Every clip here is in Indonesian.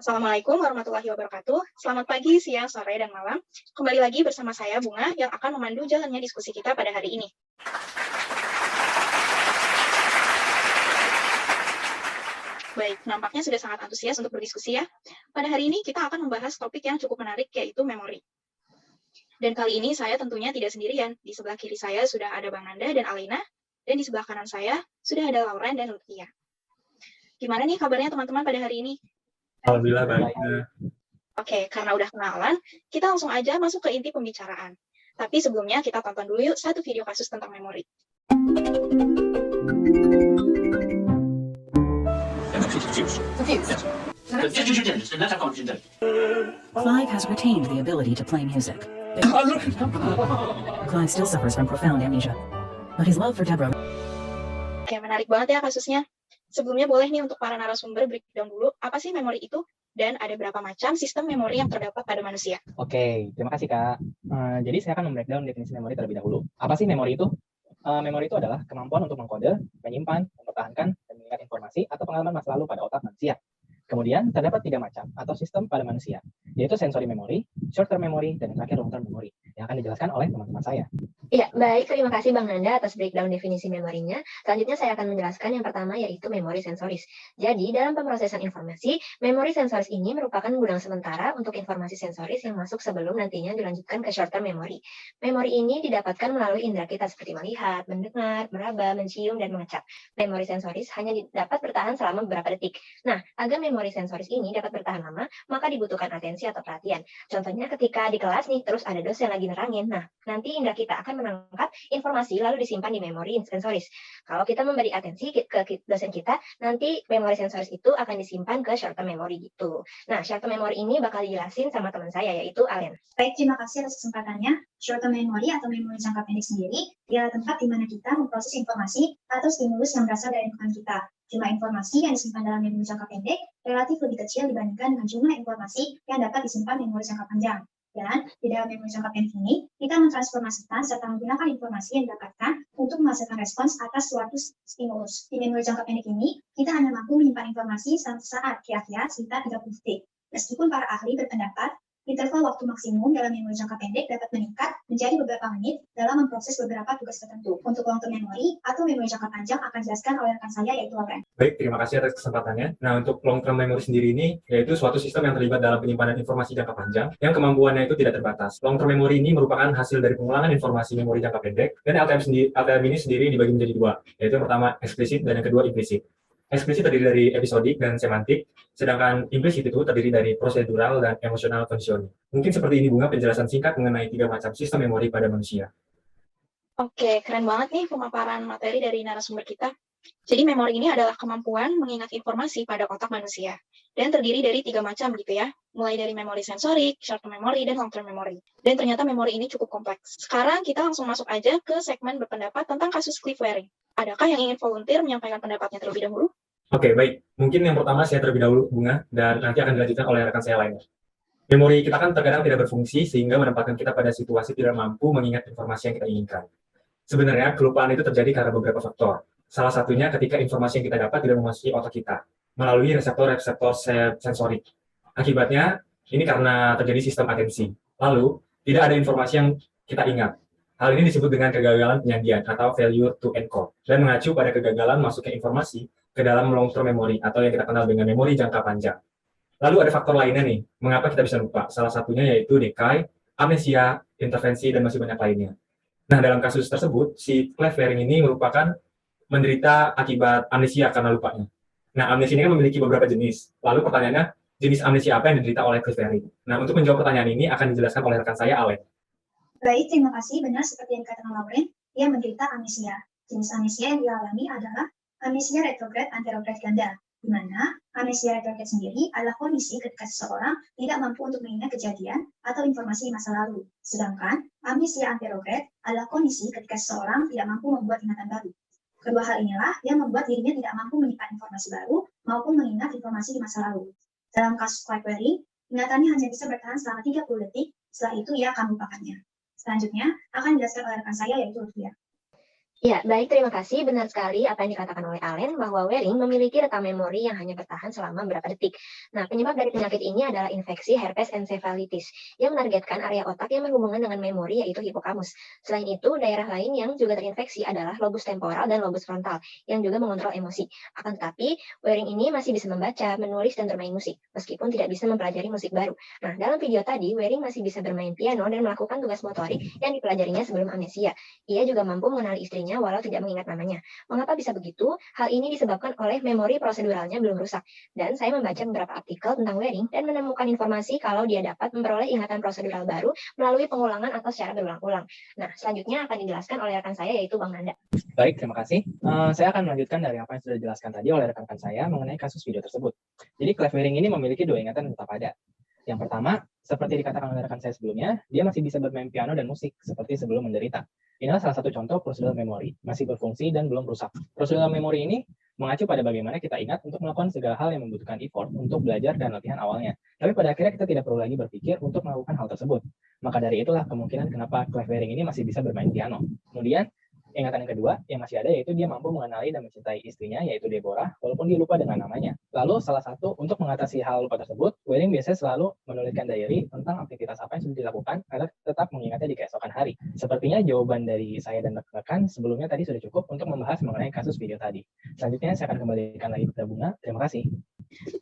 Assalamualaikum warahmatullahi wabarakatuh. Selamat pagi, siang, sore, dan malam. Kembali lagi bersama saya, Bunga, yang akan memandu jalannya diskusi kita pada hari ini. Baik, nampaknya sudah sangat antusias untuk berdiskusi ya. Pada hari ini kita akan membahas topik yang cukup menarik, yaitu memori. Dan kali ini saya tentunya tidak sendirian. Di sebelah kiri saya sudah ada Bang Nanda dan Alina, dan di sebelah kanan saya sudah ada Lauren dan Lutfia. Gimana nih kabarnya teman-teman pada hari ini? Alhamdulillah baik. Oke, karena udah kenalan, kita langsung aja masuk ke inti pembicaraan. Tapi sebelumnya kita tonton dulu yuk satu video kasus tentang memori. Clive has retained the ability to play music. Clive still suffers from profound amnesia, but his love for Deborah... Oke, menarik banget ya kasusnya. Sebelumnya boleh nih untuk para narasumber breakdown dulu, apa sih memori itu? Dan ada berapa macam sistem memori yang terdapat pada manusia? Oke, terima kasih Kak. Jadi saya akan membreakdown definisi memori terlebih dahulu. Apa sih memori itu? Memori itu adalah kemampuan untuk mengkode, menyimpan, mempertahankan, dan mengingat informasi atau pengalaman masa lalu pada otak manusia. Kemudian terdapat 3 macam atau sistem pada manusia, yaitu sensory memory, short term memory, dan yang terakhir long term memory, yang akan dijelaskan oleh teman-teman saya. Iya, baik. Terima kasih Bang Nanda atas breakdown definisi memorinya. Selanjutnya saya akan menjelaskan yang pertama yaitu memori sensoris. Jadi, dalam pemrosesan informasi, memori sensoris ini merupakan gudang sementara untuk informasi sensoris yang masuk sebelum nantinya dilanjutkan ke short term memory. Memori ini didapatkan melalui indera kita seperti melihat, mendengar, meraba, mencium, dan mengecap. Memori sensoris hanya dapat bertahan selama beberapa detik. Nah, agar memori sensoris ini dapat bertahan lama, maka dibutuhkan atensi atau perhatian. Contohnya ketika di kelas nih, terus ada dosen lagi nerangin. Nah, nanti indera kita akan menangkap informasi lalu disimpan di memori sensoris. Kalau kita memberi atensi ke dosen kita, nanti memori sensoris itu akan disimpan ke short term memory gitu. Nah, short term memory ini bakal dijelasin sama teman saya, yaitu Alen. Baik, terima kasih atas kesempatannya. Short term memory atau memori jangka pendek sendiri ialah tempat di mana kita memproses informasi atau stimulus yang berasal dari lingkungan kita. Jumlah informasi yang disimpan dalam memori jangka pendek relatif lebih kecil dibandingkan dengan jumlah informasi yang dapat disimpan memori jangka panjang. Dan di dalam memori jangka pendek ini, kita mentransformasikan serta menggunakan informasi yang didapatkan untuk menghasilkan respons atas suatu stimulus. Di memori jangka pendek ini, kita hanya mampu menyimpan informasi saat kira-kira sekitar 30 detik. Meskipun para ahli berpendapat, interval waktu maksimum dalam memori jangka pendek dapat meningkat menjadi beberapa menit dalam memproses beberapa tugas tertentu. Untuk long term memory atau memori jangka panjang akan dijelaskan oleh rekan saya, yaitu Lauren. Baik, terima kasih atas kesempatannya. Nah, untuk long term memory sendiri ini, yaitu suatu sistem yang terlibat dalam penyimpanan informasi jangka panjang yang kemampuannya itu tidak terbatas. Long term memory ini merupakan hasil dari pengulangan informasi memori jangka pendek, dan LTM ini sendiri dibagi menjadi 2, yaitu yang pertama eksplisit dan yang kedua implisit. Eksplisit terdiri dari episodik dan semantik, sedangkan implisit itu terdiri dari prosedural dan emosional conditioning. Mungkin seperti ini Bunga penjelasan singkat mengenai 3 macam sistem memori pada manusia. Oke, keren banget nih pemaparan materi dari narasumber kita. Jadi memori ini adalah kemampuan mengingat informasi pada otak manusia. Dan terdiri dari 3 macam gitu ya. Mulai dari memori sensorik, short term memory, dan long term memory. Dan ternyata memori ini cukup kompleks. Sekarang kita langsung masuk aja ke segmen berpendapat tentang kasus Clive Waring. Adakah yang ingin volunteer menyampaikan pendapatnya terlebih dahulu? Oke, baik. Mungkin yang pertama saya terlebih dahulu, Bunga, dan nanti akan dilanjutkan oleh rekan saya lainnya. Memori kita kan terkadang tidak berfungsi sehingga menempatkan kita pada situasi tidak mampu mengingat informasi yang kita inginkan. Sebenarnya, kelupaan itu terjadi karena beberapa faktor. Salah satunya ketika informasi yang kita dapat tidak memasuki otak kita, melalui reseptor-reseptor sensorik. Akibatnya, ini karena terjadi sistem atensi. Lalu, tidak ada informasi yang kita ingat. Hal ini disebut dengan kegagalan penyajian atau failure to encode, dan mengacu pada kegagalan masuknya informasi ke dalam long term memory atau yang kita kenal dengan memori jangka panjang. Lalu ada faktor lainnya nih, mengapa kita bisa lupa? Salah satunya yaitu decay, amnesia, intervensi, dan masih banyak lainnya. Nah, dalam kasus tersebut, si Clive Waring ini merupakan menderita akibat amnesia karena lupanya. Nah, amnesia ini kan memiliki beberapa jenis. Lalu pertanyaannya, jenis amnesia apa yang diderita oleh Clive Waring? Nah, untuk menjawab pertanyaan ini akan dijelaskan oleh rekan saya, Alen. Baik, terima kasih. Benar seperti yang dikatakan Lauren, dia menderita amnesia. Jenis amnesia yang dialami adalah amnesia retrograde anterograde ganda, di mana amnesia retrograde sendiri adalah kondisi ketika seseorang tidak mampu untuk mengingat kejadian atau informasi di masa lalu. Sedangkan amnesia anterograde adalah kondisi ketika seseorang tidak mampu membuat ingatan baru. Kedua hal inilah yang membuat dirinya tidak mampu menyimpan informasi baru maupun mengingat informasi di masa lalu. Dalam kasus Clive Waring, ingatannya hanya bisa bertahan selama 30 detik, setelah itu ia akan melupakannya. Selanjutnya akan dijelaskan oleh rekan saya, yaitu Lutfia. Ya, baik, terima kasih. Benar sekali apa yang dikatakan oleh Allen bahwa Waring memiliki rekam memori yang hanya bertahan selama beberapa detik. Nah, penyebab dari penyakit ini adalah infeksi herpes encephalitis yang menargetkan area otak yang berhubungan dengan memori yaitu hipokamus. Selain itu, daerah lain yang juga terinfeksi adalah lobus temporal dan lobus frontal yang juga mengontrol emosi. Akan tetapi, Waring ini masih bisa membaca, menulis, dan bermain musik, meskipun tidak bisa mempelajari musik baru. Nah, dalam video tadi, Waring masih bisa bermain piano dan melakukan tugas motorik yang dipelajarinya sebelum amnesia. Ia juga mampu mengenali istrinya walau tidak mengingat namanya. Mengapa bisa begitu? Hal ini disebabkan oleh memori proseduralnya belum rusak. Dan saya membaca beberapa artikel tentang Waring dan menemukan informasi kalau dia dapat memperoleh ingatan prosedural baru melalui pengulangan atau secara berulang-ulang. Nah, selanjutnya akan dijelaskan oleh rekan saya yaitu Bang Nanda. Baik, terima kasih. Saya akan melanjutkan dari apa yang sudah dijelaskan tadi oleh rekan-rekan saya mengenai kasus video tersebut. Jadi, Clive Waring ini memiliki dua ingatan yang tetap ada. Yang pertama, seperti dikatakan oleh rekan saya sebelumnya, dia masih bisa bermain piano dan musik seperti sebelum menderita. Inilah salah satu contoh prosedural memori, masih berfungsi dan belum rusak. Prosedural memori ini mengacu pada bagaimana kita ingat untuk melakukan segala hal yang membutuhkan effort untuk belajar dan latihan awalnya. Tapi pada akhirnya kita tidak perlu lagi berpikir untuk melakukan hal tersebut. Maka dari itulah kemungkinan kenapa Clive Waring ini masih bisa bermain piano. Kemudian, ingatan yang kedua yang masih ada yaitu dia mampu mengenali dan mencintai istrinya yaitu Deborah walaupun dia lupa dengan namanya. Lalu salah satu untuk mengatasi hal lupa tersebut, Waring biasanya selalu menuliskan diary tentang aktivitas apa yang sudah dilakukan agar tetap mengingatnya di keesokan hari. Sepertinya jawaban dari saya dan rekan-rekan sebelumnya tadi sudah cukup untuk membahas mengenai kasus video tadi. Selanjutnya saya akan kembalikan lagi kepada Bunga. Terima kasih.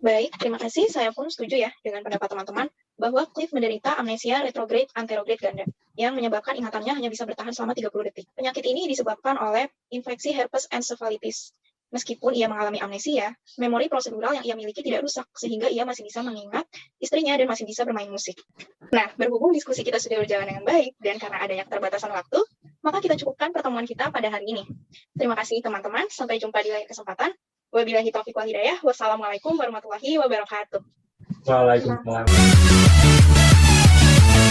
Baik, terima kasih. Saya pun setuju ya dengan pendapat teman-teman bahwa Cliff menderita amnesia retrograde anterograde ganda yang menyebabkan ingatannya hanya bisa bertahan selama 30 detik. Penyakit ini disebabkan oleh infeksi herpes encephalitis. Meskipun ia mengalami amnesia, memori prosedural yang ia miliki tidak rusak, sehingga ia masih bisa mengingat istrinya dan masih bisa bermain musik. Nah, berhubung diskusi kita sudah berjalan dengan baik, dan karena adanya keterbatasan waktu, maka kita cukupkan pertemuan kita pada hari ini. Terima kasih teman-teman, sampai jumpa di lain kesempatan. Wabillahi taufiq wal hidayah. Wassalamualaikum warahmatullahi wabarakatuh. Waalaikumsalam.